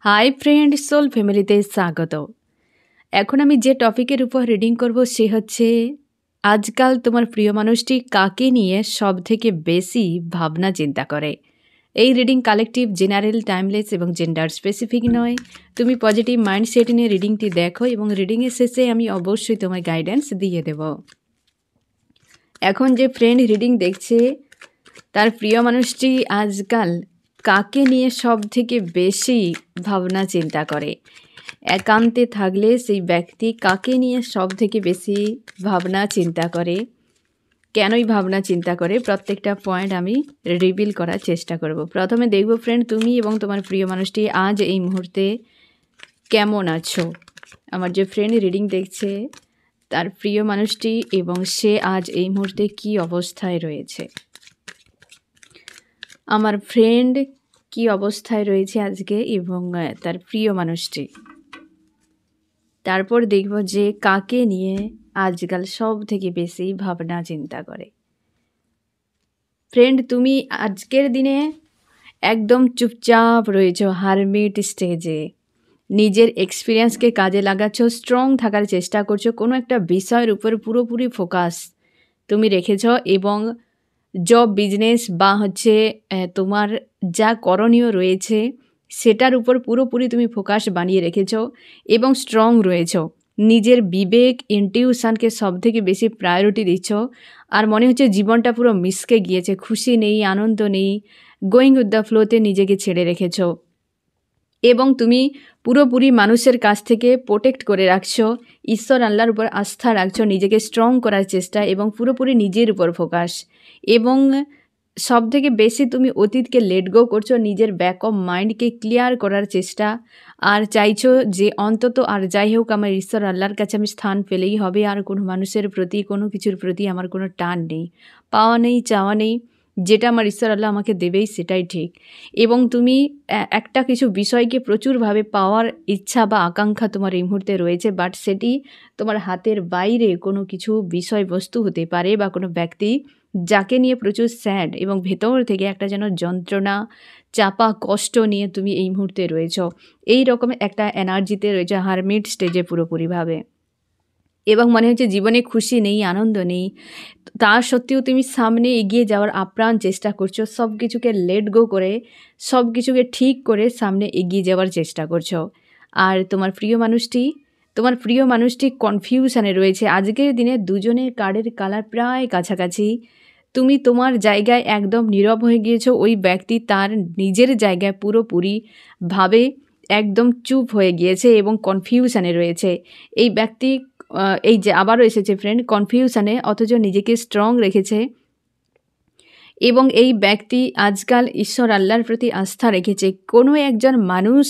Hi friend, soul ফ্যামিলিতে স্বাগত। এখন আমি যে টপিকের উপর রিডিং করব সে হচ্ছে আজকাল তোমার প্রিয় মানুষটি কাকে নিয়ে সব থেকে বেশি ভাবনা চিন্তা করে। এই রিডিং কালেকটিভ, জেনারেল, টাইমলেস এবং জেন্ডার স্পেসিফিক নয়। তুমি পজিটিভ মাইন্ডসেট নিয়ে রিডিংটি দেখো এবং রিডিংয়ের শেষে আমি অবশ্যই তোমার গাইডেন্স দিয়ে দেব। এখন যে ফ্রেন্ড রিডিং দেখছে তার প্রিয় মানুষটি আজকাল কাকে নিয়ে সব থেকে বেশি ভাবনা চিন্তা করে। একান্তে থাকলে সেই ব্যক্তি কাকে নিয়ে সব থেকে বেশি ভাবনা চিন্তা করে, কেনই ভাবনা চিন্তা করে, প্রত্যেকটা পয়েন্ট আমি রিভিল করার চেষ্টা করব। প্রথমে দেখব ফ্রেন্ড, তুমি এবং তোমার প্রিয় মানুষটি আজ এই মুহূর্তে কেমন আছো। আমার যে ফ্রেন্ড রিডিং দেখছে তার প্রিয় মানুষটি এবং সে আজ এই মুহূর্তে কী অবস্থায় রয়েছে। আমার ফ্রেন্ড কি অবস্থায় রয়েছে আজকে এবং তার প্রিয় মানুষটি। তারপর দেখব যে কাকে নিয়ে আজকাল সব থেকে বেশি ভাবনা চিন্তা করে। ফ্রেন্ড, তুমি আজকের দিনে একদম চুপচাপ রয়েছো, হারমিট স্টেজে। নিজের এক্সপিরিয়েন্সকে কাজে লাগাচ্ছ, স্ট্রং থাকার চেষ্টা করছো, কোনো একটা বিষয়ের উপর পুরোপুরি ফোকাস তুমি রেখেছ এবং জব, বিজনেস বা হচ্ছে তোমার যা করণীয় রয়েছে সেটার উপর পুরোপুরি তুমি ফোকাস বানিয়ে রেখেছ এবং স্ট্রং রয়েছ। নিজের বিবেক, ইনটিউশনকে সব থেকে বেশি প্রায়োরিটি দিচ্ছ। আর মনে হচ্ছে জীবনটা পুরো মিশকে গিয়েছে, খুশি নেই, আনন্দ নেই, গোয়িং উইথ দ্য ফ্লোতে নিজেকে ছেড়ে রেখেছ এবং তুমি পুরোপুরি মানুষের কাছ থেকে প্রোটেক্ট করে রাখছো, ঈশ্বর আল্লাহর উপর আস্থা রাখছো, নিজেকে স্ট্রং করার চেষ্টা এবং পুরোপুরি নিজের উপর ফোকাস। এবং সব থেকে বেশি তুমি অতীতকে লেট গো করছো, নিজের ব্যাক অফ মাইন্ডকে ক্লিয়ার করার চেষ্টা। আর চাইছো যে অন্তত আর যাই হোক আমার ঈশ্বর আল্লাহর কাছে আমি স্থান পেলেই হবে, আর কোনো মানুষের প্রতি, কোনো কিছুর প্রতি আমার কোনো টান নেই, পাওয়া নেই, চাওয়া নেই, যেটা আমার ঈশ্বর আল্লাহ আমাকে দেবেই সেটাই ঠিক। এবং তুমি একটা কিছু বিষয়কে প্রচুরভাবে পাওয়ার ইচ্ছা বা আকাঙ্ক্ষা তোমার এই মুহূর্তে রয়েছে, বাট সেটি তোমার হাতের বাইরে কোনো কিছু বিষয়বস্তু হতে পারে বা কোনো ব্যক্তি যাকে নিয়ে প্রচুর স্যাড এবং ভেতর থেকে একটা যেন যন্ত্রণা, চাপা কষ্ট নিয়ে তুমি এই মুহূর্তে রয়েছ। এই রকমের একটা এনার্জিতে রয়েছে, হারমিট স্টেজে পুরোপুরিভাবে। এবং মনে হচ্ছে জীবনে খুশি নেই, আনন্দ নেই। তা সত্ত্বেও তুমি সামনে এগিয়ে যাওয়ার আপ্রাণ চেষ্টা করছো, সব কিছুকে লেট গো করে, সব কিছুকে ঠিক করে সামনে এগিয়ে যাওয়ার চেষ্টা করছো। আর তোমার প্রিয় মানুষটি কনফিউশনে রয়েছে। আজকের দিনে দুজনের কার্ডের কালার প্রায় কাছাকাছি। তুমি তোমার জায়গায় একদম নীরব হয়ে গিয়েছো, ওই ব্যক্তি তার নিজের জায়গায় পুরোপুরিভাবে একদম চুপ হয়ে গিয়েছে এবং কনফিউশনে রয়েছে। এই ব্যক্তি এই যে আবারও এসেছে ফ্রেন্ড, কনফিউশনে, অথচ নিজেকে স্ট্রং রেখেছে। এবং এই ব্যক্তি আজকাল ঈশ্বর আল্লাহর প্রতি আস্থা রেখেছে। কোনো একজন মানুষ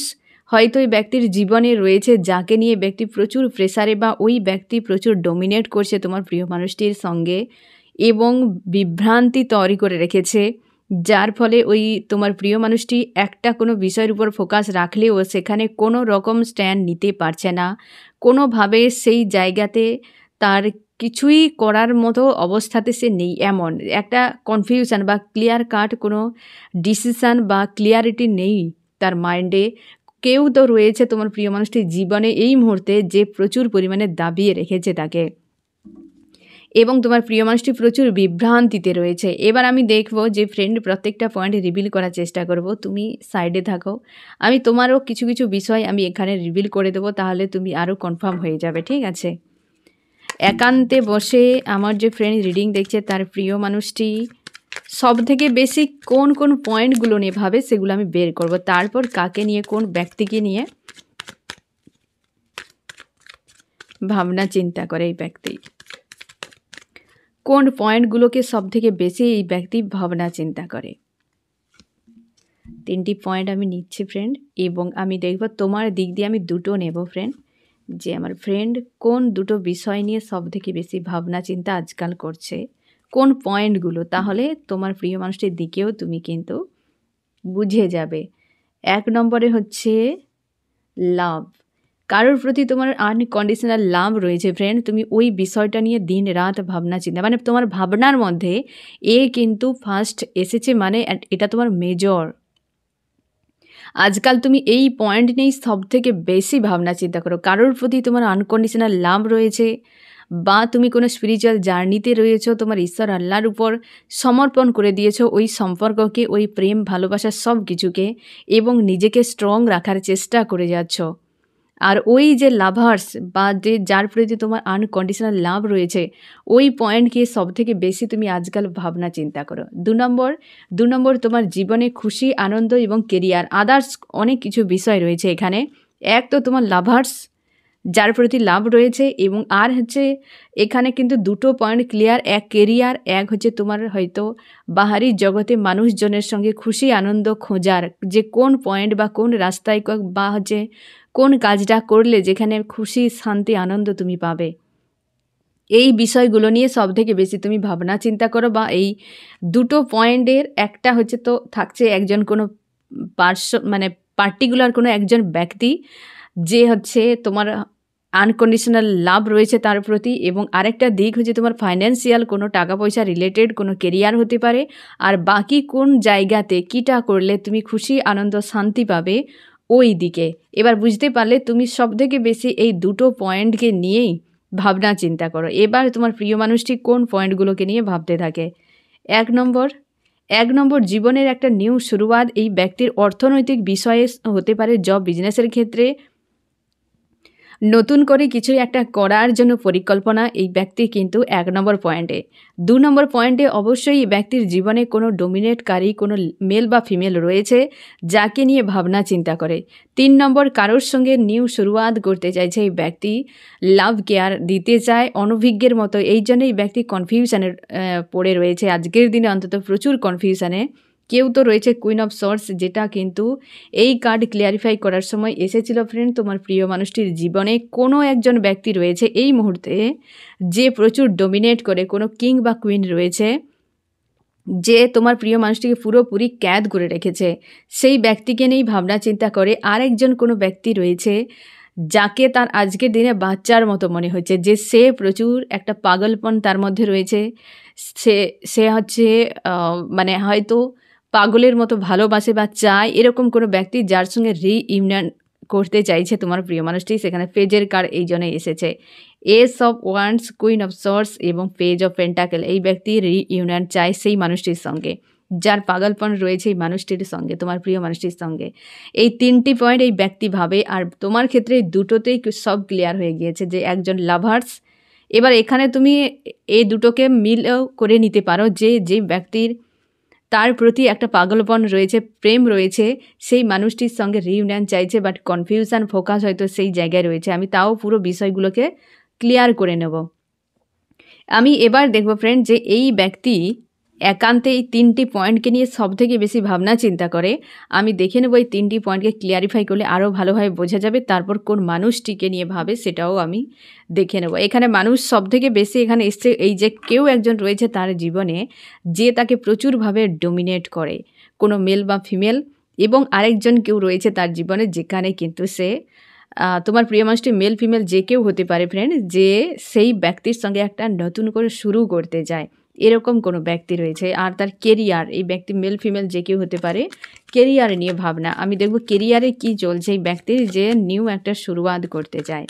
হয়তো এই ব্যক্তির জীবনে রয়েছে যাকে নিয়ে ব্যক্তি প্রচুর প্রেসারে বা ওই ব্যক্তি প্রচুর ডমিনেট করছে তোমার প্রিয় মানুষটির সঙ্গে এবং বিভ্রান্তি তৈরি করে রেখেছে, যার ফলে ওই তোমার প্রিয় মানুষটি একটা কোনো বিষয়ের উপর ফোকাস রাখলেও সেখানে কোনো রকম স্ট্যান্ড নিতে পারছে না, কোনোভাবে সেই জায়গাতে তার কিছুই করার মতো অবস্থাতে সে নেই। এমন একটা কনফিউশন বা ক্লিয়ার কাট কোনো ডিসিশান বা ক্লিয়ারিটি নেই তার মাইন্ডে। কেউ তো রয়েছে তোমার প্রিয় মানুষটির জীবনে এই মুহূর্তে যে প্রচুর পরিমাণে দাবিয়ে রেখেছে তাকে, এবং তোমার প্রিয় মানুষটি প্রচুর বিভ্রান্তিতে রয়েছে। এবার আমি দেখব যে ফ্রেন্ড প্রত্যেকটা পয়েন্ট রিভিল করার চেষ্টা করব। তুমি সাইডে থাকো, আমি তোমারও কিছু কিছু বিষয় আমি এখানে রিভিল করে দেবো, তাহলে তুমি আরও কনফার্ম হয়ে যাবে, ঠিক আছে। একান্তে বসে আমার যে ফ্রেন্ড রিডিং দেখছে তার প্রিয় মানুষটি সব থেকে বেশি কোন কোন পয়েন্টগুলো নিয়ে ভাবে সেগুলো আমি বের করব। তারপর কাকে নিয়ে, কোন ব্যক্তিকে নিয়ে ভাবনা চিন্তা করে এই ব্যক্তি, কোন পয়েন্টগুলোকে সব থেকে বেশি এই ব্যক্তি ভাবনা চিন্তা করে। তিনটি পয়েন্ট আমি নিচ্ছি ফ্রেন্ড, এবং আমি দেখব তোমার দিক দিয়ে আমি দুটো নেব ফ্রেন্ড, যে আমার ফ্রেন্ড কোন দুটো বিষয় নিয়ে সব থেকে বেশি ভাবনা চিন্তা আজকাল করছে, কোন পয়েন্টগুলো, তাহলে তোমার প্রিয় মানুষটির দিকেও তুমি কিন্তু বুঝে যাবে। 1 নম্বরে হচ্ছে লাভ। কারোর প্রতি তোমার আনকন্ডিশনাল লাভ রয়েছে ফ্রেন্ড। তুমি ওই বিষয়টা নিয়ে দিন রাত ভাবনা চিন্তা, মানে তোমার ভাবনার মধ্যে কিন্তু ফার্স্ট এসেছে, মানে এটা তোমার মেজর। আজকাল তুমি এই পয়েন্ট নিয়েই সবথেকে বেশি ভাবনা চিন্তা করো। কারোর প্রতি তোমার আনকন্ডিশনাল লাভ রয়েছে, বা তুমি কোনো স্পিরিচুয়াল জার্নিতে রয়েছো, তোমার ঈশ্বর আল্লাহর উপর সমর্পণ করে দিয়েছো ওই সম্পর্ককে, ওই প্রেম ভালোবাসা সব কিছুকে, এবং নিজেকে স্ট্রং রাখার চেষ্টা করে যাচ্ছ। আর ওই যে লাভার্স বা যে যার প্রতি তোমার আনকন্ডিশনাল লাভ রয়েছে, ওই পয়েন্টকে সবথেকে বেশি তুমি আজকাল ভাবনা চিন্তা করো। 2 নম্বর তোমার জীবনে খুশি, আনন্দ এবং কেরিয়ার, আদার্স অনেক কিছু বিষয় রয়েছে এখানে। এক তো তোমার লাভার্স যার প্রতি লাভ রয়েছে, এবং আর হচ্ছে এখানে কিন্তু দুটো পয়েন্ট ক্লিয়ার, এক কেরিয়ার, এক হচ্ছে তোমার হয়তো বাহারি জগতে মানুষজনের সঙ্গে খুশি আনন্দ খোঁজার, যে কোন পয়েন্ট বা কোন রাস্তায় বা হচ্ছে কোন কাজটা করলে যেখানে খুশি শান্তি আনন্দ তুমি পাবে, এই বিষয়গুলো নিয়ে সবথেকে বেশি তুমি ভাবনা চিন্তা করো। বা এই দুটো পয়েন্টের একটা হচ্ছে তো থাকছে একজন কোনো মানে পার্টিকুলার কোনো একজন ব্যক্তি যে হচ্ছে তোমার আনকন্ডিশনাল লাভ রয়েছে তার প্রতি, এবং আরেকটা দিক হচ্ছে তোমার ফাইন্যান্সিয়াল কোনো টাকা পয়সা রিলেটেড কোনো কেরিয়ার হতে পারে। আর বাকি কোন জায়গাতে কীটা করলে তুমি খুশি আনন্দ শান্তি পাবে ওই দিকে। এবার বুঝতে পারলে তুমি সবথেকে বেশি এই দুটো পয়েন্টকে নিয়েই ভাবনা চিন্তা করো। এবার তোমার প্রিয় মানুষটি কোন পয়েন্টগুলোকে নিয়ে ভাবতে থাকে। এক নম্বর জীবনের একটা নিউ শুরুয়াত। এই ব্যক্তির অর্থনৈতিক বিষয়ে হতে পারে, জব বিজনেসের ক্ষেত্রে নতুন করে কিছু একটা করার জন্য পরিকল্পনা এই ব্যক্তি কিন্তু 1 নম্বর পয়েন্টে। 2 নম্বর পয়েন্টে অবশ্যই এই ব্যক্তির জীবনে কোনো ডোমিনেটকারী কোনো মেল বা ফিমেল রয়েছে যাকে নিয়ে ভাবনা চিন্তা করে। 3 নম্বর কারোর সঙ্গে নিউ শুরুয়াত করতে চাইছে এই ব্যক্তি, লাভ কেয়ার দিতে চায় অনভিজ্ঞের মতো, এই জন্য এই ব্যক্তি কনফিউশনের পড়ে রয়েছে আজকের দিনে, অন্তত প্রচুর কনফিউশনে। কেউ তো রয়েছে কুইন অফ সোর্স, যেটা কিন্তু এই কার্ড ক্লিয়ারিফাই করার সময় এসেছিল ফ্রেন্ড। তোমার প্রিয় মানুষটির জীবনে কোনো একজন ব্যক্তি রয়েছে এই মুহূর্তে যে প্রচুর ডোমিনেট করে, কোনো কিং বা কুইন রয়েছে যে তোমার প্রিয় মানুষটিকে পুরোপুরি ক্যাদ করে রেখেছে, সেই ব্যক্তিকে নিয়েই ভাবনা চিন্তা করে। আরেকজন কোনো ব্যক্তি রয়েছে যাকে তার আজকের দিনে বাচ্চার মতো মনে হচ্ছে, যে সে প্রচুর একটা পাগলপন তার মধ্যে রয়েছে, সে হচ্ছে মানে হয়তো পাগলের মতো ভালোবাসে বা চায়, এরকম কোনো ব্যক্তি যার সঙ্গে রিইউনিয়ন করতে চাইছে তোমার প্রিয় মানুষটি। সেখানে পেজের কার্ড এই জন্য এসেছে, S of wands, queen of swords এবং পেজ অফ পেন্টাকেল। এই ব্যক্তি রিইউনিয়ন চায় সেই মানুষটির সঙ্গে, যার পাগলপন রয়েছে এই মানুষটির সঙ্গে, তোমার প্রিয় মানুষটির সঙ্গে। এই 3টি পয়েন্ট এই ব্যক্তি ভাবে, আর তোমার ক্ষেত্রে দুটোতেই সব ক্লিয়ার হয়ে গিয়েছে যে একজন লাভার্স। এবার এখানে তুমি এই দুটোকে মিলও করে নিতে পারো, যে ব্যক্তির তার প্রতি একটা পাগলপন রয়েছে, প্রেম রয়েছে, সেই মানুষটির সঙ্গে রিইউনিয়ন চাইছে, বাট কনফিউশন ফোকাস হয়তো সেই জায়গায় রয়েছে। আমি তাও পুরো বিষয়গুলোকে ক্লিয়ার করে নেব। আমি এবার দেখব ফ্রেন্ড যে এই ব্যক্তি একান্তে এই 3টি পয়েন্টকে নিয়ে সবথেকে বেশি ভাবনা চিন্তা করে। আমি দেখে নেব এই 3টি পয়েন্টকে ক্লিয়ারিফাই করলে আরও ভালোভাবে বোঝা যাবে, তারপর কোন মানুষটিকে নিয়ে ভাবে সেটাও আমি দেখে নেব। এখানে মানুষ সবথেকে বেশি এখানে এসছে, এই যে কেউ একজন রয়েছে তার জীবনে যে তাকে প্রচুরভাবে ডোমিনেট করে, কোনো মেল বা ফিমেল, এবং আরেকজন কেউ রয়েছে তার জীবনে যেখানে কিন্তু সে তোমার প্রিয় মানুষটি মেল ফিমেল যে কেউ হতে পারে ফ্রেন্ড, যে সেই ব্যক্তির সঙ্গে একটা নতুন করে শুরু করতে যায়, এরকম কোনো ব্যক্তি রয়েছে। আর তার কেরিয়ার, এই ব্যক্তি মেল ফিমেল যে কেউ হতে পারে, কেরিয়ারে নিয়ে ভাবনা। আমি দেখব কেরিয়ারে কি চলছে এই ব্যক্তির, যে নিউ একটা শুরুয়াত করতে চায়।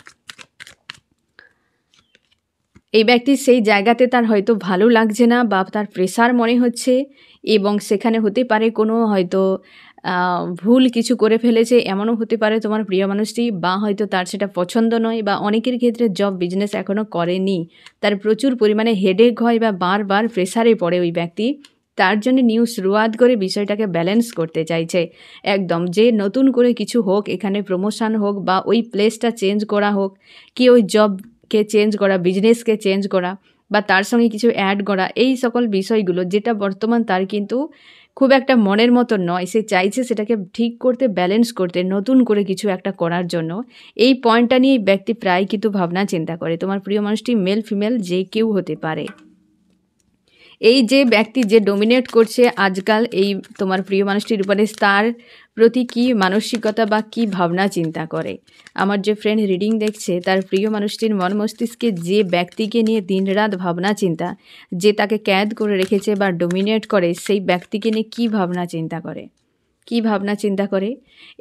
এই ব্যক্তির সেই জায়গাতে তার হয়তো ভালো লাগছে না, বা তার প্রেশার মনে হচ্ছে, এবং সেখানে হতে পারে কোনো হয়তো ভুল কিছু করে ফেলেছে, এমনও হতে পারে তোমার প্রিয় মানুষটি, বা হয়তো তার সেটা পছন্দ নয়, বা অনেকের ক্ষেত্রে জব বিজনেস এখনও করেনি, তার প্রচুর পরিমাণে হেডেক হয় বা বারবার প্রেশারে পড়ে ওই ব্যক্তি, তার জন্য নিউ শুরুয়াত করে বিষয়টাকে ব্যালেন্স করতে চাইছে একদম, যে নতুন করে কিছু হোক, এখানে প্রমোশন হোক, বা ওই প্লেসটা চেঞ্জ করা হোক, কি ওই জবকে চেঞ্জ করা, বিজনেসকে চেঞ্জ করা, বা তার সঙ্গে কিছু অ্যাড করা, এই সকল বিষয়গুলো যেটা বর্তমান তার কিন্তু খুব একটা মনের মতো নয়, সে চাইছে সেটাকে ঠিক করতে, ব্যালেন্স করতে, নতুন করে কিছু একটা করার জন্য। এই পয়েন্টটা নিয়ে এই ব্যক্তি প্রায় কিন্তু ভাবনা চিন্তা করে। তোমার প্রিয় মানুষটি মেল ফিমেল যে কেউ হতে পারে। এই যে ব্যক্তি যে ডোমিনেট করছে আজকাল এই তোমার প্রিয় মানুষটির উপরে, তার প্রতি কী মানসিকতা বা কী ভাবনা চিন্তা করে। আমার যে ফ্রেন্ড রিডিং দেখছে, তার প্রিয় মানুষটির মন মস্তিষ্কে যে ব্যক্তিকে নিয়ে দিনরাত ভাবনা চিন্তা, যে তাকে ক্যাদ করে রেখেছে বা ডোমিনেট করে, সেই ব্যক্তিকে নিয়ে কী ভাবনা চিন্তা করে, কী ভাবনা চিন্তা করে।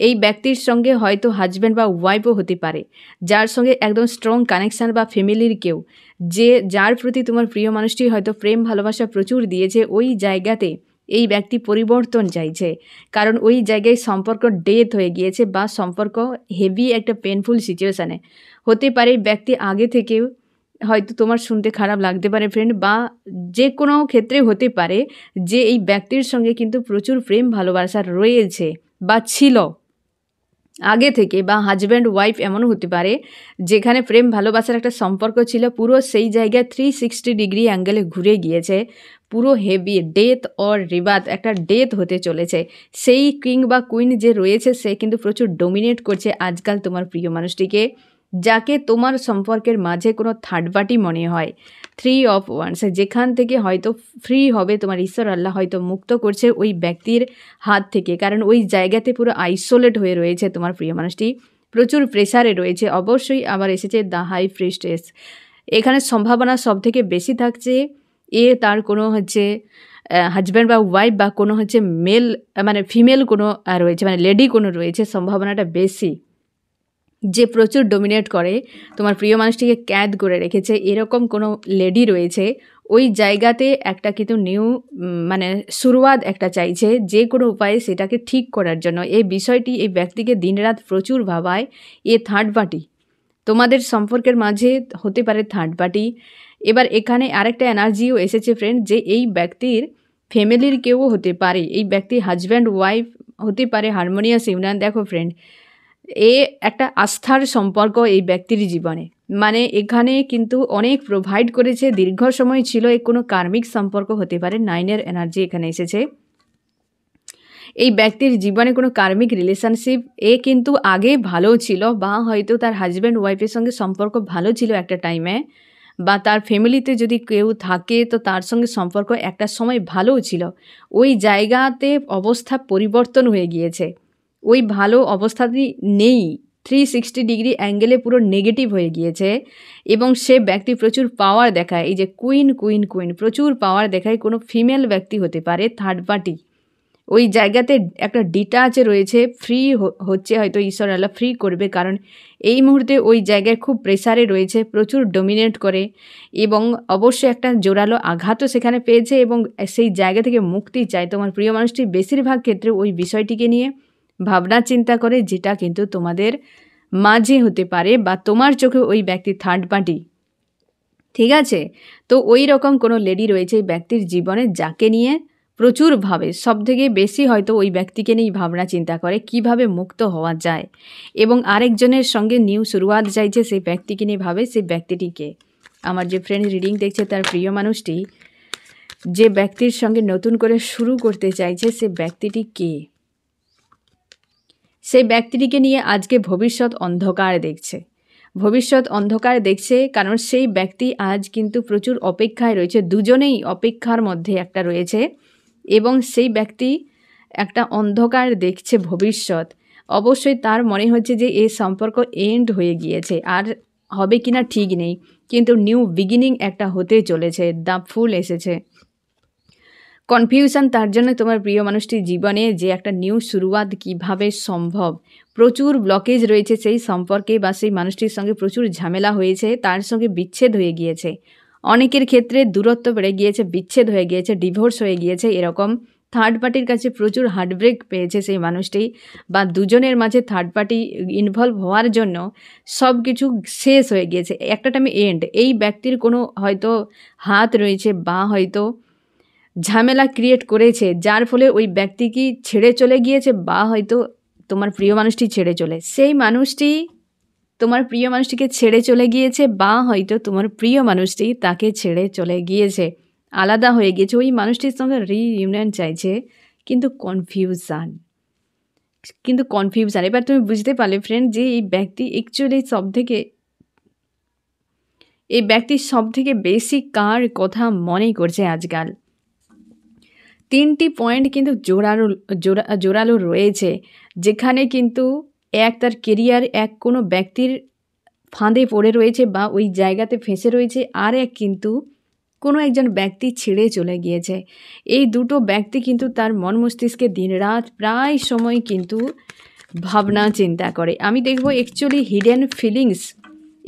এই ব্যক্তির সঙ্গে হয়তো হাজব্যান্ড বা ওয়াইফও হতে পারে, যার সঙ্গে একদম স্ট্রং কানেকশান বা ফ্যামিলির কেউ, যার প্রতি তোমার প্রিয় মানুষটি হয়তো প্রেম ভালোবাসা প্রচুর দিয়েছে। ওই জায়গাতে এই ব্যক্তি পরিবর্তন চাইছে, কারণ ওই জায়গায় সম্পর্ক ডেথ হয়ে গিয়েছে বা সম্পর্ক হেভি একটা পেনফুল সিচুয়েশানে হতে পারে। ব্যক্তি আগে থেকেও হয়তো তোমার শুনতে খারাপ লাগতে পারে ফ্রেন্ড, বা যে কোনো ক্ষেত্রে হতে পারে যে এই ব্যক্তির সঙ্গে কিন্তু প্রচুর প্রেম ভালোবাসা রয়েছে বা ছিল আগে থেকে, বা হাজব্যান্ড ওয়াইফ এমনও হতে পারে যেখানে প্রেম ভালোবাসার একটা সম্পর্ক ছিল, পুরো সেই জায়গায় 360 ডিগ্রি অ্যাঙ্গেলে ঘুরে গিয়েছে, পুরো হেভি ডেথ অর রিবার্থ, একটা ডেথ হতে চলেছে। সেই কিং বা কুইন যে রয়েছে সে কিন্তু প্রচুর ডোমিনেট করছে আজকাল তোমার প্রিয় মানুষটিকে, যাকে তোমার সম্পর্কের মাঝে কোনো থার্ড পার্টি মনে হয়। 3 অফ ওয়ান্স, যেখান থেকে হয়তো ফ্রি হবে তোমার ঈশ্বর আল্লাহ হয়তো মুক্ত করছে ওই ব্যক্তির হাত থেকে, কারণ ওই জায়গাতে পুরো আইসোলেট হয়ে রয়েছে তোমার প্রিয় মানুষটি, প্রচুর প্রেসারে রয়েছে। অবশ্যই আবার এসেছে দ্য হাই প্রিস্টেস, এখানে সম্ভাবনা সব থেকে বেশি থাকছে তার কোনো হাজব্যান্ড বা ওয়াইফ বা কোনো মেল মানে ফিমেল কোনো রয়েছে, মানে লেডি কোনো রয়েছে, সম্ভাবনাটা বেশি, যে প্রচুর ডোমিনেট করে তোমার প্রিয় মানুষটিকে ক্যাদ করে রেখেছে, এরকম কোনো লেডি রয়েছে। ওই জায়গাতে একটা কিন্তু নিউ মানে শুরুয়াত একটা চাইছে, যে কোনো উপায়ে সেটাকে ঠিক করার জন্য। এই বিষয়টি এই ব্যক্তিকে দিনরাত প্রচুর ভাবায়। থার্ড পার্টি তোমাদের সম্পর্কের মাঝে হতে পারে থার্ড পার্টি। এবার এখানে আরেকটা এনার্জিও এসেছে ফ্রেন্ড, যে এই ব্যক্তির ফ্যামিলির কেউও হতে পারে, এই ব্যক্তি হাজব্যান্ড ওয়াইফ হতে পারে, হারমোনিয়াস ইউনিয়ন। দেখো ফ্রেন্ড, একটা আস্থার সম্পর্ক এই ব্যক্তির জীবনে, মানে এখানে কিন্তু অনেক প্রোভাইড করেছে, দীর্ঘ সময় ছিল, কোনো কার্মিক সম্পর্ক হতে পারে। 9-এর এনার্জি এখানে এসেছে। এই ব্যক্তির জীবনে কোনো কার্মিক রিলেশনশিপ কিন্তু আগে ভালো ছিল, বা হয়তো তার হাজব্যান্ড ওয়াইফের সঙ্গে সম্পর্ক ভালো ছিল একটা টাইমে, বা তার ফ্যামিলিতে যদি কেউ থাকে তো তার সঙ্গে সম্পর্ক একটা সময় ভালোও ছিল। ওই জায়গাতে অবস্থা পরিবর্তন হয়ে গিয়েছে, ওই ভালো অবস্থাটি নেই, 360 ডিগ্রি অ্যাঙ্গেলে পুরো নেগেটিভ হয়ে গিয়েছে। এবং সে ব্যক্তি প্রচুর পাওয়ার দেখায়, এই যে কুইন কুইন কুইন প্রচুর পাওয়ার দেখায়, কোনো ফিমেল ব্যক্তি হতে পারে, থার্ড পার্টি ওই জায়গাতে একটা ডিটাচ রয়েছে, ফ্রি হচ্ছে, হয়তো ঈশ্বর আল্লাহ ফ্রি করবে, কারণ এই মুহূর্তে ওই জায়গায় খুব প্রেসারে রয়েছে, প্রচুর ডোমিনেট করে, এবং অবশ্যই একটা জোরালো আঘাতও সেখানে পেয়েছে, এবং সেই জায়গা থেকে মুক্তি চায়। তোমার প্রিয় মানুষটি বেশিরভাগ ক্ষেত্রে ওই বিষয়টিকে নিয়ে ভাবনা চিন্তা করে, যেটা কিন্তু তোমাদের মাঝে হতে পারে, বা তোমার চোখে ওই ব্যক্তি থার্ড পার্টি, ঠিক আছে। তো ওই রকম কোনো লেডি রয়েছে এই ব্যক্তির জীবনে, যাকে নিয়ে প্রচুর ভাবে, সবথেকে বেশি হয়তো ওই ব্যক্তিকে নিয়েই ভাবনা চিন্তা করে কিভাবে মুক্ত হওয়া যায়, এবং আরেকজনের সঙ্গে নিউ শুরুয়াত চাইছে, সেই ব্যক্তিকে নিয়ে ভাবে। সেই ব্যক্তিটিকে আমার যে ফ্রেন্ড রিডিং দেখছে তার প্রিয় মানুষটি যে ব্যক্তির সঙ্গে নতুন করে শুরু করতে চাইছে, সে ব্যক্তিটি কে? সেই ব্যক্তিটিকে নিয়ে আজকে ভবিষ্যৎ অন্ধকার দেখছে, ভবিষ্যৎ অন্ধকার দেখছে, কারণ সেই ব্যক্তি আজ কিন্তু প্রচুর অপেক্ষায় রয়েছে, দুজনেই অপেক্ষার মধ্যে একটা রয়েছে, এবং সেই ব্যক্তি একটা অন্ধকার দেখছে ভবিষ্যৎ। অবশ্যই তার মনে হচ্ছে যে এই সম্পর্ক এন্ড হয়ে গিয়েছে, আর হবে কিনা ঠিক নেই, কিন্তু নিউ বিগিনিং একটা হতে চলেছে। দ্য ফুল এসেছে, কনফিউশন তার জন্য তোমার প্রিয় মানুষটির জীবনে, যে একটা নিউ শুরুয়াত কিভাবে সম্ভব। প্রচুর ব্লকেজ রয়েছে সেই সম্পর্কে, বা সেই মানুষটির সঙ্গে প্রচুর ঝামেলা হয়েছে, তার সঙ্গে বিচ্ছেদ হয়ে গিয়েছে, অনেকের ক্ষেত্রে দূরত্ব বেড়ে গিয়েছে, বিচ্ছেদ হয়ে গিয়েছে, ডিভোর্স হয়ে গিয়েছে, এরকম থার্ড পার্টির কাছে প্রচুর হার্টব্রেক পেয়েছে সেই মানুষটি, বা দুজনের মাঝে থার্ড পার্টি ইনভলভ হওয়ার জন্য সব কিছু শেষ হয়ে গিয়েছে, একটা টাইমে এন্ড। এই ব্যক্তির কোনো হয়তো হাত রয়েছে, বা হয়তো ঝামেলা ক্রিয়েট করেছে, যার ফলে ওই ব্যক্তি কি ছেড়ে চলে গিয়েছে, বা হয়তো তোমার প্রিয় মানুষটি ছেড়ে চলে, সেই মানুষটি তোমার প্রিয় মানুষটিকে ছেড়ে চলে গিয়েছে, বা হয়তো তোমার প্রিয় মানুষটি তাকে ছেড়ে চলে গিয়েছে, আলাদা হয়ে গিয়েছে, ওই মানুষটির সঙ্গে রিইউনিয়ন চাইছে, কিন্তু কনফিউশন। এবার তুমি বুঝতে পারলে ফ্রেন্ড, যে এই ব্যক্তি অ্যাকচুয়ালি এই ব্যক্তির সব থেকে বেশি কার কথা মনে করছে আজকাল। 3টি পয়েন্ট কিন্তু জোরালো রয়েছে, যেখানে কিন্তু এক তার কেরিয়ার, এক কোনো ব্যক্তির ফাঁদে পড়ে রয়েছে বা ওই জায়গাতে ফেঁসে রয়েছে, আর এক কিন্তু কোনো একজন ব্যক্তি ছেড়ে চলে গিয়েছে। এই দুটো ব্যক্তি কিন্তু তার মন মস্তিষ্কে দিনরাত প্রায় সময় কিন্তু ভাবনা চিন্তা করে। আমি দেখব অ্যাকচুয়ালি হিডেন ফিলিংস,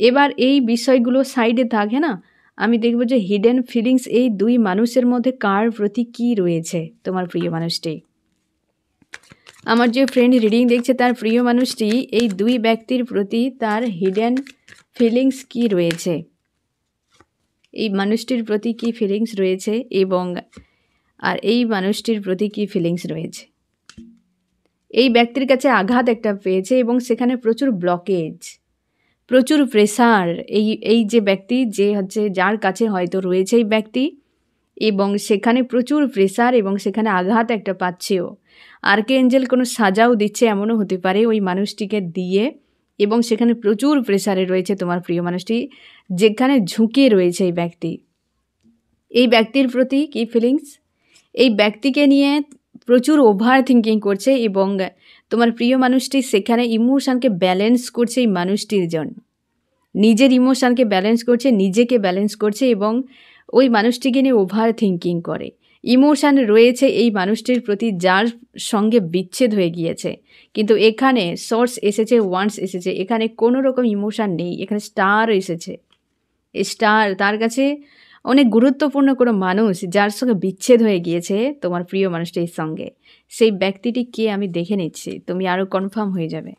এবার এই বিষয়গুলো সাইডে থাকে না, আমি দেখব যে হিডেন ফিলিংস এই দুই মানুষের মধ্যে কার প্রতি কী রয়েছে তোমার প্রিয় মানুষটি। আমার যে ফ্রেন্ড রিডিং দেখছে তার প্রিয় মানুষটি এই দুই ব্যক্তির প্রতি তার হিডেন ফিলিংস কী রয়েছে, এই মানুষটির প্রতি কী ফিলিংস রয়েছে এবং আর এই মানুষটির প্রতি কী ফিলিংস রয়েছে। এই ব্যক্তির কাছে আঘাত একটা পেয়েছে এবং সেখানে প্রচুর ব্লকেজ, প্রচুর প্রেসার। এই যে ব্যক্তি যে যার কাছে হয়তো রয়েছে এই ব্যক্তি, এবং সেখানে প্রচুর প্রেসার এবং সেখানে আঘাত একটা পাচ্ছেও। আর্কেঞ্জেল কোনো সাজাও দিচ্ছে, এমনও হতে পারে ওই মানুষটিকে দিয়ে, এবং সেখানে প্রচুর প্রেসারে রয়েছে তোমার প্রিয় মানুষটি, যেখানে ঝুঁকে রয়েছে এই ব্যক্তি। এই ব্যক্তির প্রতি কী ফিলিংস, এই ব্যক্তিকে নিয়ে প্রচুর ওভার থিঙ্কিং করছে এবং তোমার প্রিয় মানুষটি সেখানে ইমোশানকে ব্যালেন্স করছে এই মানুষটির জন্য, নিজের ইমোশানকে ব্যালেন্স করছে, নিজেকে ব্যালেন্স করছে এবং ওই মানুষটিকে নিয়ে ওভার থিঙ্কিং করে। ইমোশান রয়েছে এই মানুষটির প্রতি যার সঙ্গে বিচ্ছেদ হয়ে গিয়েছে, কিন্তু এখানে সোর্স এসেছে, ওয়ান্স এসেছে, এখানে কোনো রকম ইমোশান নেই, এখানে স্টার এসেছে। স্টার তার কাছে অনেক গুরুত্বপূর্ণ কোনো মানুষ যার সঙ্গে বিচ্ছেদ হয়ে গিয়েছে তোমার প্রিয় মানুষটির সঙ্গে। সেই ব্যক্তিটি কে আমি দেখে নিচ্ছি, তুমি আরও কনফার্ম হয়ে যাবে।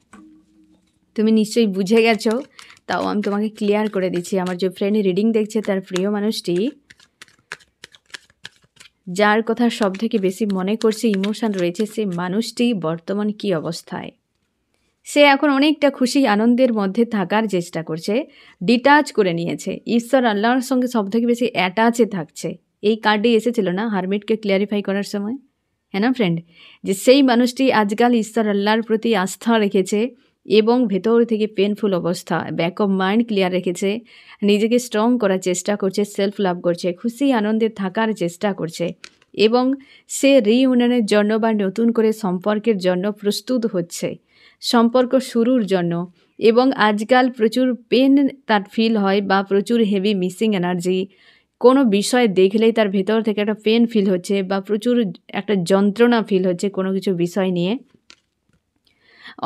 তুমি নিশ্চয়ই বুঝে গেছো, তাও আমি তোমাকে ক্লিয়ার করে দিচ্ছি। আমার যে ফ্রেন্ড রিডিং দেখছে তার প্রিয় মানুষটি যার কথা সব থেকে বেশি মনে করছে, ইমোশান রয়েছে, সেই মানুষটি বর্তমান কি অবস্থায়। সে এখন অনেকটা খুশি আনন্দের মধ্যে থাকার চেষ্টা করছে, ডিটাচ করে নিয়েছে, ঈশ্বর আল্লাহর সঙ্গে সব থেকে বেশি অ্যাটাচে থাকছে। এই কার্ডে এসেছিল না হারমিটকে ক্লিয়ারিফাই করার সময়, হ্যাঁ না ফ্রেন্ড, যে সেই মানুষটি আজকাল ঈশ্বর আল্লাহর প্রতি আস্থা রেখেছে এবং ভেতর থেকে পেনফুল অবস্থা, ব্যাক অফ মাইন্ড ক্লিয়ার রেখেছে, নিজেকে স্ট্রং করার চেষ্টা করছে, সেলফ লাভ করছে, খুশি আনন্দে থাকার চেষ্টা করছে এবং সে রিইউনিয়নের জন্য বা নতুন করে সম্পর্কের জন্য প্রস্তুত হচ্ছে, সম্পর্ক শুরুর জন্য। এবং আজকাল প্রচুর পেন তার ফিল হয় বা প্রচুর হেভি মিসিং এনার্জি, কোনো বিষয় দেখলেই তার ভেতর থেকে একটা পেন ফিল হচ্ছে বা প্রচুর একটা যন্ত্রণা ফিল হচ্ছে কোনো কিছু বিষয় নিয়ে।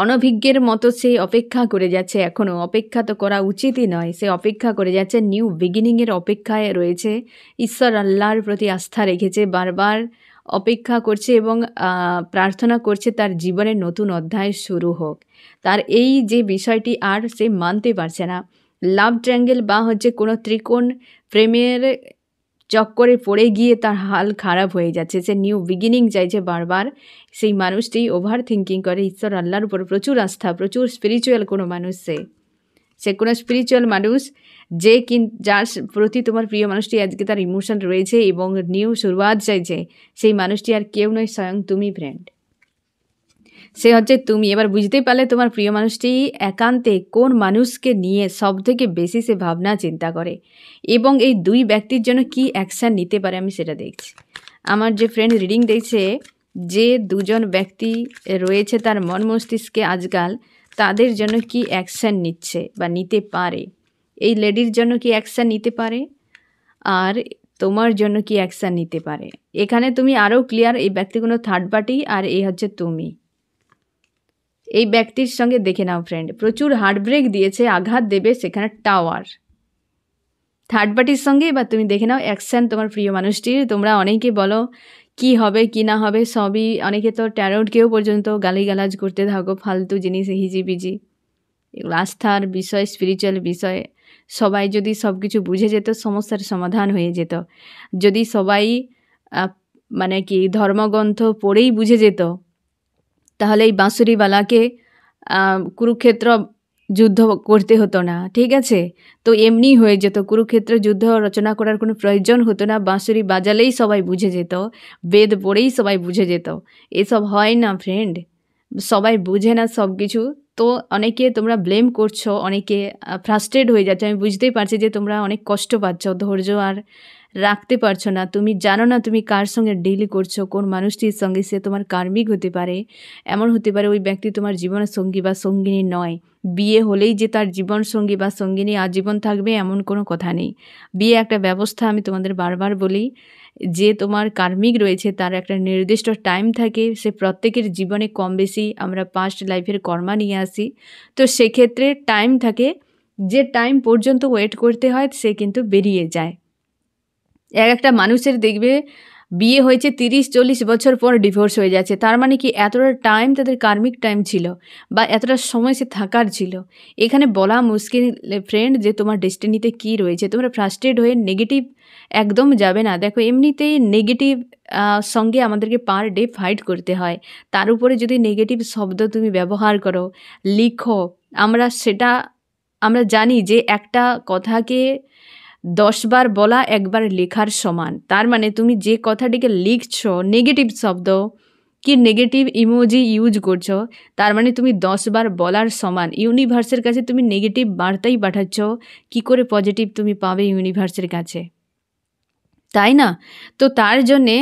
অনভিজ্ঞের মতো সে অপেক্ষা করে যাচ্ছে, এখনও অপেক্ষা তো করা উচিতই নয়, সে অপেক্ষা করে যাচ্ছে, নিউ বিগিনিংয়ের অপেক্ষায় রয়েছে, ঈশ্বর আল্লাহর প্রতি আস্থা রেখেছে, বারবার অপেক্ষা করছে এবং প্রার্থনা করছে তার জীবনের নতুন অধ্যায় শুরু হোক। তার এই যে বিষয়টি আর সে মানতে পারছে না, লাভ ট্রায়াঙ্গেল বা কোনো ত্রিকোণ প্রেমের চক্করে পড়ে গিয়ে তার হাল খারাপ হয়ে যাচ্ছে, সে নিউ বিগিনিং চাইছে বারবার। সেই মানুষটি ওভার থিঙ্কিং করে, ঈশ্বর আল্লাহর উপর প্রচুর আস্থা, প্রচুর স্পিরিচুয়াল কোনো মানুষ, সে কোনো স্পিরিচুয়াল মানুষ যে যার প্রতি তোমার প্রিয় মানুষটি আজকে তার ইমোশন রয়েছে এবং নিউ শুরুয়াত চাইছে। সেই মানুষটি আর কেউ নয়, স্বয়ং তুমি ফ্রেন্ড, সে তুমি। এবার বুঝতেই পারলে তোমার প্রিয় মানুষটি একান্তে কোন মানুষকে নিয়ে সব থেকে বেশি সে ভাবনা চিন্তা করে এবং এই দুই ব্যক্তির জন্য কি অ্যাকশান নিতে পারে আমি সেটা দেখছি। আমার যে ফ্রেন্ড রিডিং দেখছে, যে দুজন ব্যক্তি রয়েছে তার মন মস্তিষ্কে আজকাল, তাদের জন্য কি অ্যাকশান নিচ্ছে বা নিতে পারে, এই লেডির জন্য কি অ্যাকশান নিতে পারে আর তোমার জন্য কি অ্যাকশান নিতে পারে। এখানে তুমি আরও ক্লিয়ার, এই ব্যক্তি কোনো থার্ড পার্টি আর এই তুমি। এই ব্যক্তির সঙ্গে দেখে নাও ফ্রেন্ড, প্রচুর হার্টব্রেক দিয়েছে, আঘাত দেবে, সেখানে টাওয়ার থার্ড পার্টির সঙ্গে। এবার তুমি দেখে নাও অ্যাকশান তোমার প্রিয় মানুষটির। তোমরা অনেকে বলো কি হবে কি না হবে সবই, অনেকে তো ট্যারোটকেও পর্যন্ত গালিগালাজ করতে থাকো, ফালতু জিনিস হিজিবিজি, এগুলো আস্থার বিষয়, স্পিরিচুয়াল বিষয়। সবাই যদি সব কিছু বুঝে যেত, সমস্যার সমাধান হয়ে যেত। যদি সবাই ধর্মগ্রন্থ পড়েই বুঝে যেত, তাহলে এই বাঁশুরিওয়ালাকে কুরুক্ষেত্র যুদ্ধ করতে হতো না, ঠিক আছে? তো এমনি হয়ে যেত, কুরুক্ষেত্র যুদ্ধ রচনা করার কোনো প্রয়োজন হতো না, বাঁশুরি বাজালেই সবাই বুঝে যেত, বেদ পড়েই সবাই বুঝে যেত। এসব হয় না ফ্রেন্ড, সবাই বুঝে না সব কিছু। তো অনেকে তোমরা ব্লেম করছো, অনেকে ফ্রাস্ট্রেট হয়ে যাচ্ছে, আমি বুঝতেই পারছি যে তোমরা অনেক কষ্ট পাচ্ছ, ধৈর্য আর রাখতে পারছো না, তুমি জানো না তুমি কার সঙ্গে ডিল করছো, কোন মানুষটির সঙ্গে। সে তোমার কার্মিক হতে পারে, এমন হতে পারে ওই ব্যক্তি তোমার জীবনের সঙ্গী বা সঙ্গিনী নয়। বিয়ে হলেই যে তার জীবন সঙ্গী বা সঙ্গিনী আজীবন থাকবে এমন কোনো কথা নেই। বিয়ে একটা ব্যবস্থা, আমি তোমাদের বারবার বলি। যে তোমার কার্মিক রয়েছে তার একটা নির্দিষ্ট টাইম থাকে, সে প্রত্যেকের জীবনে কম বেশি আমরা পাস্ট লাইফের কর্মা নিয়ে আসি, তো সেক্ষেত্রে টাইম থাকে, যে টাইম পর্যন্ত ওয়েট করতে হয় সে কিন্তু বেরিয়ে যায়। একটা মানুষের দেখবে বিয়ে হয়েছে 30-40 বছর পর ডিভোর্স হয়ে যাচ্ছে, তার মানে কি এতটা টাইম তাদের কার্মিক টাইম ছিল বা এতটা সময় সে থাকার ছিল। এখানে বলা মুশকিল ফ্রেন্ড যে তোমার ডেস্টিনিতে কি রয়েছে। তোমরা ফ্রাস্ট্রেট হয়ে নেগেটিভ একদম যাবে না। দেখো এমনিতেই নেগেটিভ সঙ্গে আমাদেরকে পার ডে ফাইট করতে হয়, তার উপরে যদি নেগেটিভ শব্দ তুমি ব্যবহার করো, লিখো, আমরা জানি যে একটা কথাকে 10 বার বলা একবার লেখার সমান। তার মানে তুমি যে কথাটিকে লিখছো নেগেটিভ শব্দ কি নেগেটিভ ইমোজি ইউজ করছো, তার মানে তুমি 10 বার বলার সমান। ইউনিভার্সের কাছে তুমি নেগেটিভ বার্তাই পাঠাচ্ছ, কি করে পজিটিভ তুমি পাবে ইউনিভার্সের কাছে, তাই না? তো তার জন্যে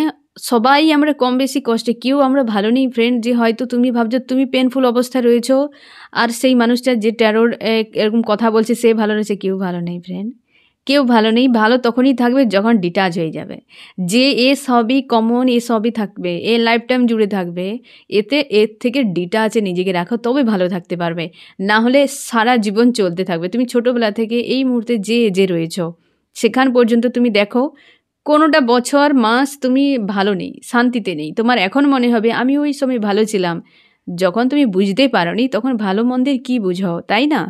সবাই আমরা কম বেশি কষ্টে, কেউ আমরা ভালো নেই ফ্রেন্ড। যে হয়তো তুমি ভাবছো তুমি পেনফুল অবস্থায় রয়েছো আর সেই মানুষটা যে ট্যারোর এরকম কথা বলছে সে ভালো রয়েছে, কেউ ভালো নেই ফ্রেন্ড, কেউ ভালো নেই। ভালো তখনই থাকবে যখন ডিটাচ হয়ে যাবে, যে এ সবই কমন, এ সবই থাকবে, এ লাইফ টাইম জুড়ে থাকবে, এর থেকে ডিটাচে নিজেকে রাখো, তবে ভালো থাকতে পারবে। না হলে সারা জীবন চলতে থাকবে। তুমি ছোটোবেলা থেকে এই মুহূর্তে যে রয়েছো সেখান পর্যন্ত তুমি দেখো কোনোটা বছর মাস তুমি ভালো নেই, শান্তিতে নেই। তোমার এখন মনে হবে আমি ওই সময় ভালো ছিলাম। যখন তুমি বুঝতে পারোনি তখন ভালো মন্দের কী বুঝো, তাই না?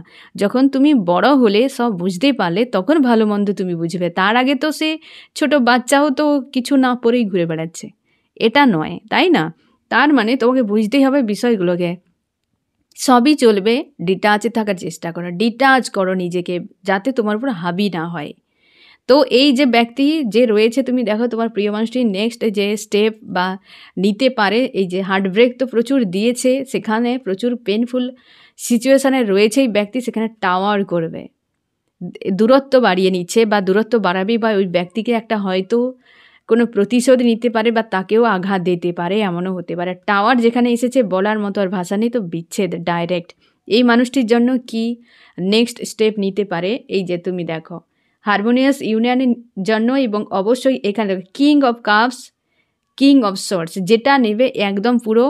যখন তুমি বড় হলে সব বুঝতে পারলে তখন ভালো মন্দ তুমি বুঝবে। তার আগে তো সে ছোট বাচ্চাও তো কিছু না পরেই ঘুরে বেড়াচ্ছে, এটা নয়, তাই না? তার মানে তোমাকে বুঝতেই হবে বিষয়গুলোকে। সবই চলবে, ডিটাচে থাকার চেষ্টা করো, ডিটাচ করো নিজেকে, যাতে তোমার উপর হাবি না হয়। তো এই যে ব্যক্তি যে রয়েছে, তুমি দেখো তোমার প্রিয় মানুষটি নেক্সট যে স্টেপ বা নিতে পারে, এই যে হার্ট ব্রেক তো প্রচুর দিয়েছে, সেখানে প্রচুর পেনফুল সিচুয়েশানে রয়েছে এই ব্যক্তি, সেখানে টাওয়ার করবে, দূরত্ব বাড়িয়ে নিচ্ছে বা দূরত্ব বাড়াবে, বা ওই ব্যক্তিকে একটা হয়তো কোনো প্রতিশোধ নিতে পারে বা তাকেও আঘাত দিতে পারে, এমনও হতে পারে। টাওয়ার যেখানে এসেছে বলার মতো আর ভাষা নেই, তো বিচ্ছেদ ডাইরেক্ট। এই মানুষটির জন্য কি নেক্সট স্টেপ নিতে পারে, এই যে তুমি দেখো হারমোনিয়াস ইউনিয়নের জন্য, এবং অবশ্যই এখানে king of cups, king of swords যেটা নেবে একদম পুরো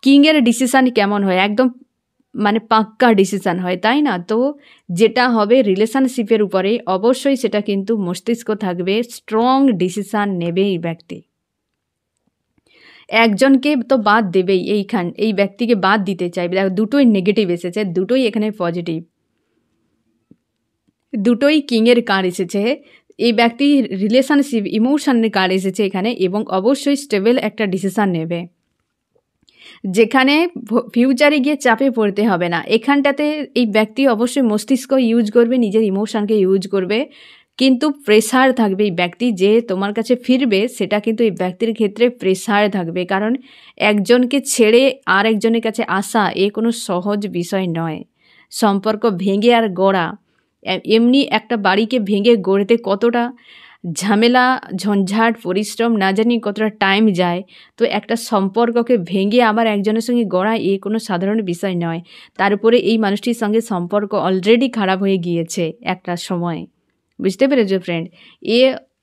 কিংয়ের ডিসিশান কেমন হয়, একদম মানে পাক্কা ডিসিশান হয়, তাই না? তো যেটা হবে রিলেশনশিপের উপরে অবশ্যই সেটা কিন্তু মস্তিষ্ক থাকবে, স্ট্রং ডিসিশান নেবে এই ব্যক্তি। একজনকে তো বাদ দেবেই, এই ব্যক্তিকে বাদ দিতে চাইবে। দেখো দুটোই নেগেটিভ এসেছে, দুটোই এখানে পজিটিভ, দুটোই কিংয়ের কার্ড এসেছে। এই ব্যক্তি রিলেশনশিপ ইমোশনের কার্ড এসেছে এখানে, এবং অবশ্যই স্টেবল একটা ডিসিশান নেবে, যেখানে ফিউচারে গিয়ে চাপে পড়তে হবে না। এখানটাতে এই ব্যক্তি অবশ্যই মস্তিষ্ক ইউজ করবে, নিজের ইমোশনকে ইউজ করবে, কিন্তু প্রেসার থাকবে এই ব্যক্তি যে তোমার কাছে ফিরবে, সেটা কিন্তু এই ব্যক্তির ক্ষেত্রে প্রেসার থাকবে। কারণ একজনকে ছেড়ে আর একজনের কাছে আসা এ কোনো সহজ বিষয় নয়। সম্পর্ক ভেঙে আর গড়া, এমনি একটা বাড়িকে ভেঙে গড়তে কতটা ঝামেলা, ঝঞ্ঝাট, পরিশ্রম, না জানি কতটা টাইম যায়। তো একটা সম্পর্ককে ভেঙে আবার একজনের সঙ্গে গড়া এ কোনো সাধারণ বিষয় নয়। তার উপরে এই মানুষটির সঙ্গে সম্পর্ক অলরেডি খারাপ হয়ে গিয়েছে একটা সময়, বুঝতে পেরেছো ফ্রেন্ড? এ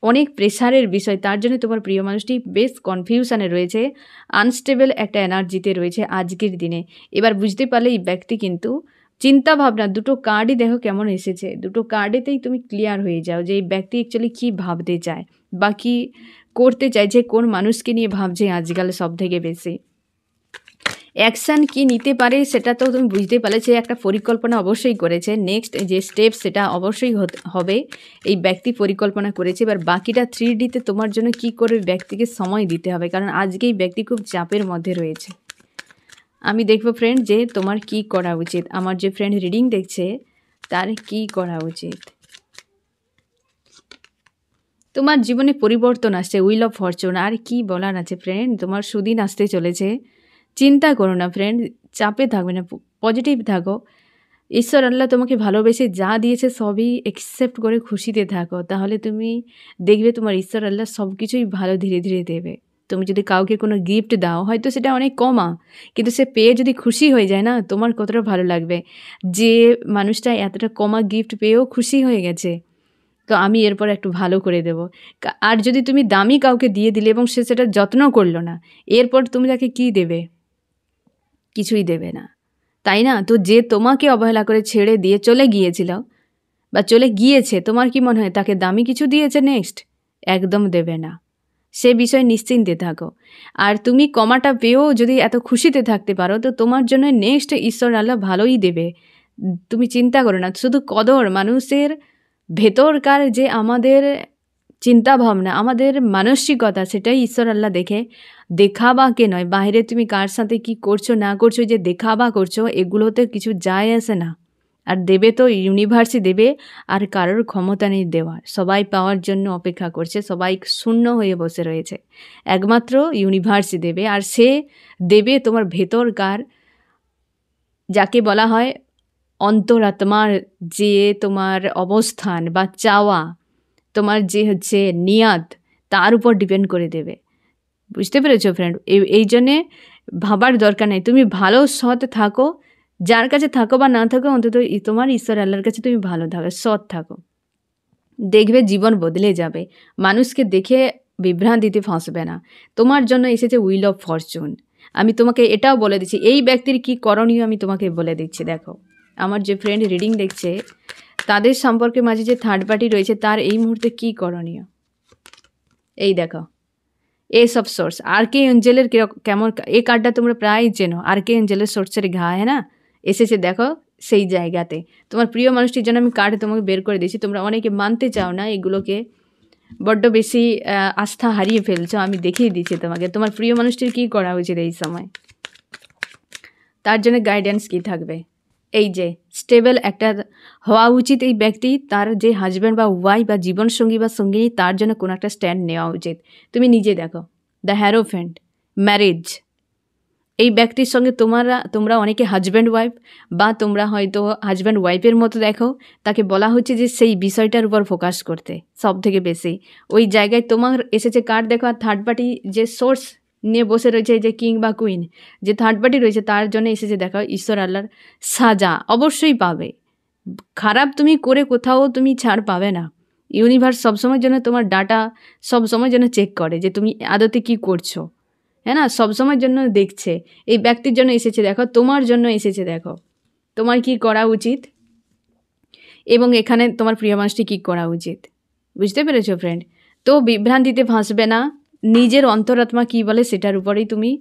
অনেক প্রেশারের বিষয়, তার জন্য তোমার প্রিয় মানুষটি বেশ কনফিউশনে রয়েছে, আনস্টেবল একটা এনার্জিতে রয়েছে আজকের দিনে। এবার বুঝতে পারলে এই ব্যক্তি কিন্তু চিন্তা ভাবনা, দুটো কার্ডই দেখো কেমন এসেছে, দুটো কার্ডেতেই তুমি ক্লিয়ার হয়ে যাও যে এই ব্যক্তি অ্যাকচুয়ালি কী ভাবতে চায় বা কী করতে চাইছে, কোন মানুষকে নিয়ে ভাবছে আজকাল সব থেকে বেশি, অ্যাকশান কি নিতে পারে সেটা তো তুমি বুঝতে পারলে। সে একটা পরিকল্পনা অবশ্যই করেছে, নেক্সট যে স্টেপ সেটা অবশ্যই হবে, এই ব্যক্তি পরিকল্পনা করেছে। এবার বাকিটা 3Dতে তোমার জন্য কি করে ব্যক্তিকে সময় দিতে হবে, কারণ আজকে এই ব্যক্তি খুব চাপের মধ্যে রয়েছে। আমি দেখবো ফ্রেন্ড যে তোমার কি করা উচিত, আমার যে ফ্রেন্ড রিডিং দেখছে তার কি করা উচিত। তোমার জীবনে পরিবর্তন আসছে, উইল অফ ফরচুন, আর কি বলার আছে ফ্রেন্ড, তোমার সুদিন আসতে চলেছে। চিন্তা করো না ফ্রেন্ড, চাপে থাকবে না, পজিটিভ থাকো। ঈশ্বর আল্লাহ তোমাকে ভালোবেসে যা দিয়েছে সবই অ্যাকসেপ্ট করে খুশিতে থাকো, তাহলে তুমি দেখবে তোমার ঈশ্বর আল্লাহ সব কিছুই ভালো ধীরে ধীরে দেবে। তুমি যদি কাউকে কোনো গিফট দাও, হয়তো সেটা অনেক কমা, কিন্তু সে পেয়ে যদি খুশি হয়ে যায় না, তোমার কতটা ভালো লাগবে যে মানুষটা এতটা কমা গিফট পেয়েও খুশি হয়ে গেছে, তো আমি এরপর একটু ভালো করে দেবো। আর যদি তুমি দামি কাউকে দিয়ে দিলে এবং সে সেটা যত্ন করলো না, এরপর তুমি তাকে কী দেবে? কিছুই দেবে না, তাই না? তো যে তোমাকে অবহেলা করে ছেড়ে দিয়ে চলে গিয়েছিল বা চলে গিয়েছে, তোমার কি মনে হয় তাকে দামি কিছু দিয়েছে নেক্সট? একদম দেবে না। সে বিষয়ে নিশ্চিন্তে থাকো। আর তুমি কমাটা পেয়েও যদি এত খুশিতে থাকতে পারো, তো তোমার জন্য নেক্সট ঈশ্বর আল্লাহ ভালোই দেবে। তুমি চিন্তা করো না। শুধু কদর, মানুষের ভেতরকার যে আমাদের চিন্তা ভাবনা, আমাদের মানসিকতা, সেটাই ঈশ্বর আল্লাহ দেখে। দেখাবাকে নয়। বাইরে তুমি কার সাথে কি করছো না করছো, যে দেখাবা করছো, এগুলোতে কিছু যায় আসে না। আর দেবে তো ইউনিভার্সই দেবে, আর কারোর ক্ষমতা নেই দেওয়ার। সবাই পাওয়ার জন্য অপেক্ষা করছে, সবাই শূন্য হয়ে বসে রয়েছে। একমাত্র ইউনিভার্সই দেবে, আর সে দেবে তোমার ভেতরকার, যাকে বলা হয় অন্তরাত্মার যে তোমার অবস্থান বা চাওয়া, তোমার যে হচ্ছে নিয়াত, তার উপর ডিপেন্ড করে দেবে। বুঝতে পেরেছো ফ্রেন্ড? এই জন্যে ভাবার দরকার নেই। তুমি ভালো সৎ থাকো, যার কাছে থাকো বা না থাকো, অন্তত তোমার ঈশ্বর আল্লাহর কাছে তুমি ভালো থাকো, সৎ থাকো, দেখবে জীবন বদলে যাবে। মানুষকে দেখে বিভ্রান্তিতে ফাঁসবে না। তোমার জন্য এসেছে উইল অফ ফরচুন। আমি তোমাকে এটাও বলে দিচ্ছি, এই ব্যক্তির কি করণীয় আমি তোমাকে বলে দিচ্ছি। দেখো, আমার যে ফ্রেন্ড রিডিং দেখছে, তাদের সম্পর্কে মাঝে যে থার্ড পার্টি রয়েছে, তার এই মুহূর্তে কি করণীয়? এই দেখো, এস অফ সোর্স, আর কে এঞ্জেলের কেমন, এই কার্ডটা তোমরা প্রায় চেনো। আর কে এঞ্জেলের সোর্সের ঘা, হ্যাঁ না? এসেছে দেখো সেই জায়গাতে। তোমার প্রিয় মানুষটির জন্য আমি কার্ড তোমাকে বের করে দিয়েছি। তোমরা অনেকে মানতে চাও না এগুলোকে, বড্ড বেশি আস্থা হারিয়ে ফেলছো। আমি দেখিয়ে দিচ্ছি তোমাকে তোমার প্রিয় মানুষটির কী করা উচিত এই সময়। তার জন্য গাইডেন্স কী থাকবে? এই যে স্টেবল একটা হওয়া উচিত এই ব্যক্তি, তার যে হাজব্যান্ড বা ওয়াইফ বা জীবনসঙ্গী বা সঙ্গিনী, তার জন্য কোনো একটা স্ট্যান্ড নেওয়া উচিত। তুমি নিজে দেখো, দ্য হ্যারোফেন্ট, ম্যারেজ। এই ব্যক্তির সঙ্গে তোমরা অনেকে হাজব্যান্ড ওয়াইফ, বা তোমরা হয়তো হাজব্যান্ড ওয়াইফের মতো দেখো। তাকে বলা হচ্ছে যে সেই বিষয়টার উপর ফোকাস করতে সব থেকে বেশি। ওই জায়গায় তোমার এসেছে কার্ড দেখো। আর থার্ড পার্টি যে সোর্স নিয়ে বসে রয়েছে, যে কিং বা কুইন, যে থার্ড পার্টি রয়েছে, তার জন্য এসেছে দেখো ঈশ্বর আল্লাহর সাজা অবশ্যই পাবে। খারাপ তুমি করে কোথাও তুমি ছাড় পাবে না। ইউনিভার্স সবসময়ের জন্য তোমার ডাটা সবসময়ের জন্য চেক করে যে তুমি আদতে কী করছো, হ্যাঁ না? সবসময়ের জন্য দেখছে। এই ব্যক্তির জন্য এসেছে দেখো, তোমার জন্য এসেছে দেখো, তোমার কি করা উচিত এবং এখানে তোমার প্রিয় মানুষটি কী করা উচিত। বুঝতে পেরেছো ফ্রেন্ড? তো বিভ্রান্তিতে ফাঁসবে না। নিজের অন্তরাত্মা কী বলে সেটার উপরেই তুমি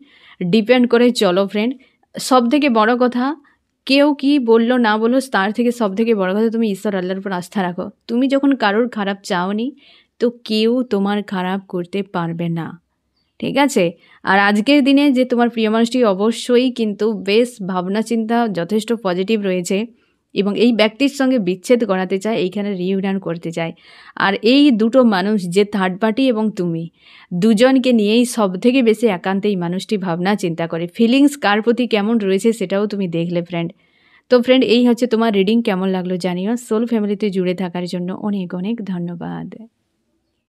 ডিপেন্ড করে চলো ফ্রেন্ড। সব থেকে বড় কথা, কেউ কি বললো না বললো, তার থেকে সব থেকে বড় কথা, তুমি ঈশ্বর আল্লাহর উপর আস্থা রাখো। তুমি যখন কারোর খারাপ চাওনি, তো কেউ তোমার খারাপ করতে পারবে না, ঠিক আছে? আর আজকের দিনে যে তোমার প্রিয় মানুষটি অবশ্যই কিন্তু বেশ ভাবনা চিন্তা যথেষ্ট পজিটিভ রয়েছে, এবং এই ব্যক্তির সঙ্গে বিচ্ছেদ করাতে চায়, এইখানে রিইউনিয়ন করতে চায়। আর এই দুটো মানুষ, যে থার্ড পার্টি এবং তুমি, দুজনকে নিয়েই সব থেকে বেশি একান্তে এই মানুষটি ভাবনা চিন্তা করে। ফিলিংস কার প্রতি কেমন রয়েছে সেটাও তুমি দেখলে ফ্রেন্ড। তো ফ্রেন্ড, এই হচ্ছে তোমার রিডিং। কেমন লাগলো জানিও। সোল ফ্যামিলিতে জুড়ে থাকার জন্য অনেক অনেক ধন্যবাদ।